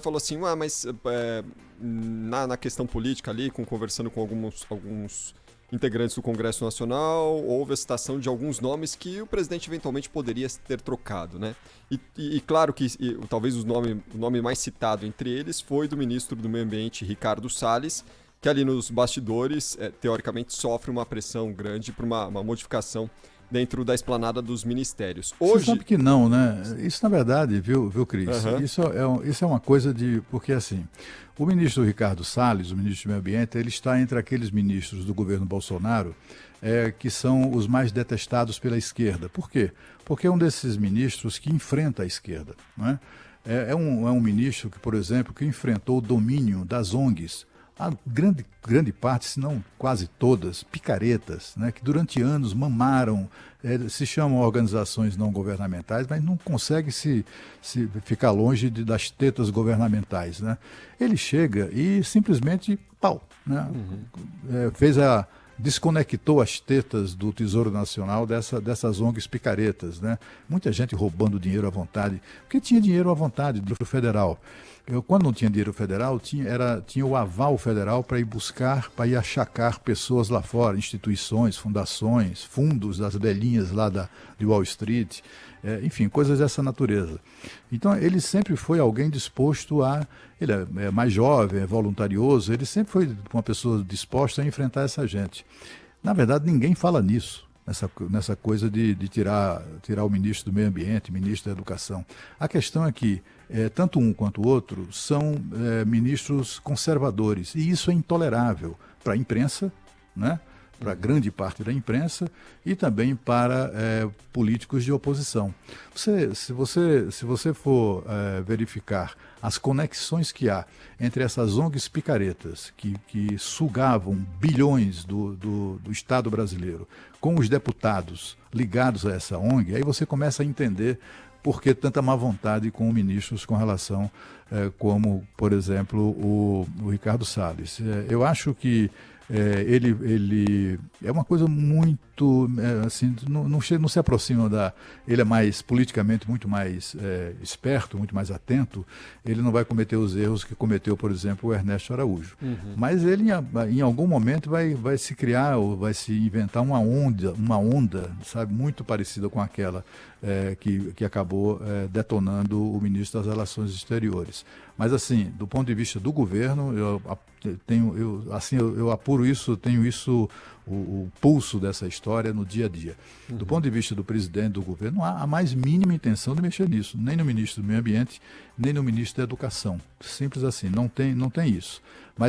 falou assim, mas na questão política ali, conversando com alguns integrantes do Congresso Nacional, houve a citação de alguns nomes que o presidente eventualmente poderia ter trocado, né? E claro que talvez o nome mais citado entre eles foi do ministro do Meio Ambiente, Ricardo Salles, que ali nos bastidores, teoricamente, sofre uma pressão grande por uma modificação dentro da esplanada dos ministérios. Você Hoje... sabe que não, né? Isso na verdade, viu, Cris? Aham. Isso é uma coisa de... Porque assim, o ministro Ricardo Salles, o ministro do Meio Ambiente, ele está entre aqueles ministros do governo Bolsonaro que são os mais detestados pela esquerda. Por quê? Porque é um desses ministros que enfrenta a esquerda, né? É um ministro que, por exemplo, que enfrentou o domínio das ONGs, a grande parte, se não quase todas, picaretas, né, que durante anos mamaram, se chamam organizações não governamentais, mas não consegue se ficar longe das tetas governamentais, né? Ele chega e simplesmente, pau, né? Desconectou as tetas do Tesouro Nacional dessas ONGs picaretas, né? Muita gente roubando dinheiro à vontade, porque tinha dinheiro à vontade do federal. Quando não tinha dinheiro federal, tinha o aval federal para ir buscar, para ir achacar pessoas lá fora, instituições, fundações, fundos das velhinhas lá de Wall Street, enfim, coisas dessa natureza. Então, ele sempre foi alguém disposto a... Ele é mais jovem, é voluntarioso, ele sempre foi uma pessoa disposta a enfrentar essa gente. Na verdade, ninguém fala nisso. Nessa coisa de tirar o ministro do Meio Ambiente, ministro da Educação. A questão é que tanto um quanto o outro são ministros conservadores, e isso é intolerável para a imprensa, né? Para grande parte da imprensa e também para políticos de oposição. Se você for verificar as conexões que há entre essas ONGs picaretas que sugavam bilhões do Estado brasileiro com os deputados ligados a essa ONG, aí você começa a entender por que tanta má vontade com ministros com relação, como, por exemplo, o Ricardo Salles. Eu acho que ele é uma coisa muito, assim, não se aproxima da... Ele é mais, politicamente, muito mais esperto, muito mais atento. Ele não vai cometer os erros que cometeu, por exemplo, o Ernesto Araújo. Mas ele, em algum momento, vai se criar, ou vai se inventar uma onda, sabe, muito parecida com aquela que acabou detonando o ministro das Relações Exteriores. Mas, assim, do ponto de vista do governo, eu apuro isso, tenho isso, o pulso dessa história no dia a dia. Do ponto de vista do presidente do governo, não há a mais mínima intenção de mexer nisso, nem no ministro do Meio Ambiente, nem no ministro da Educação. Simples assim, não tem isso. Mas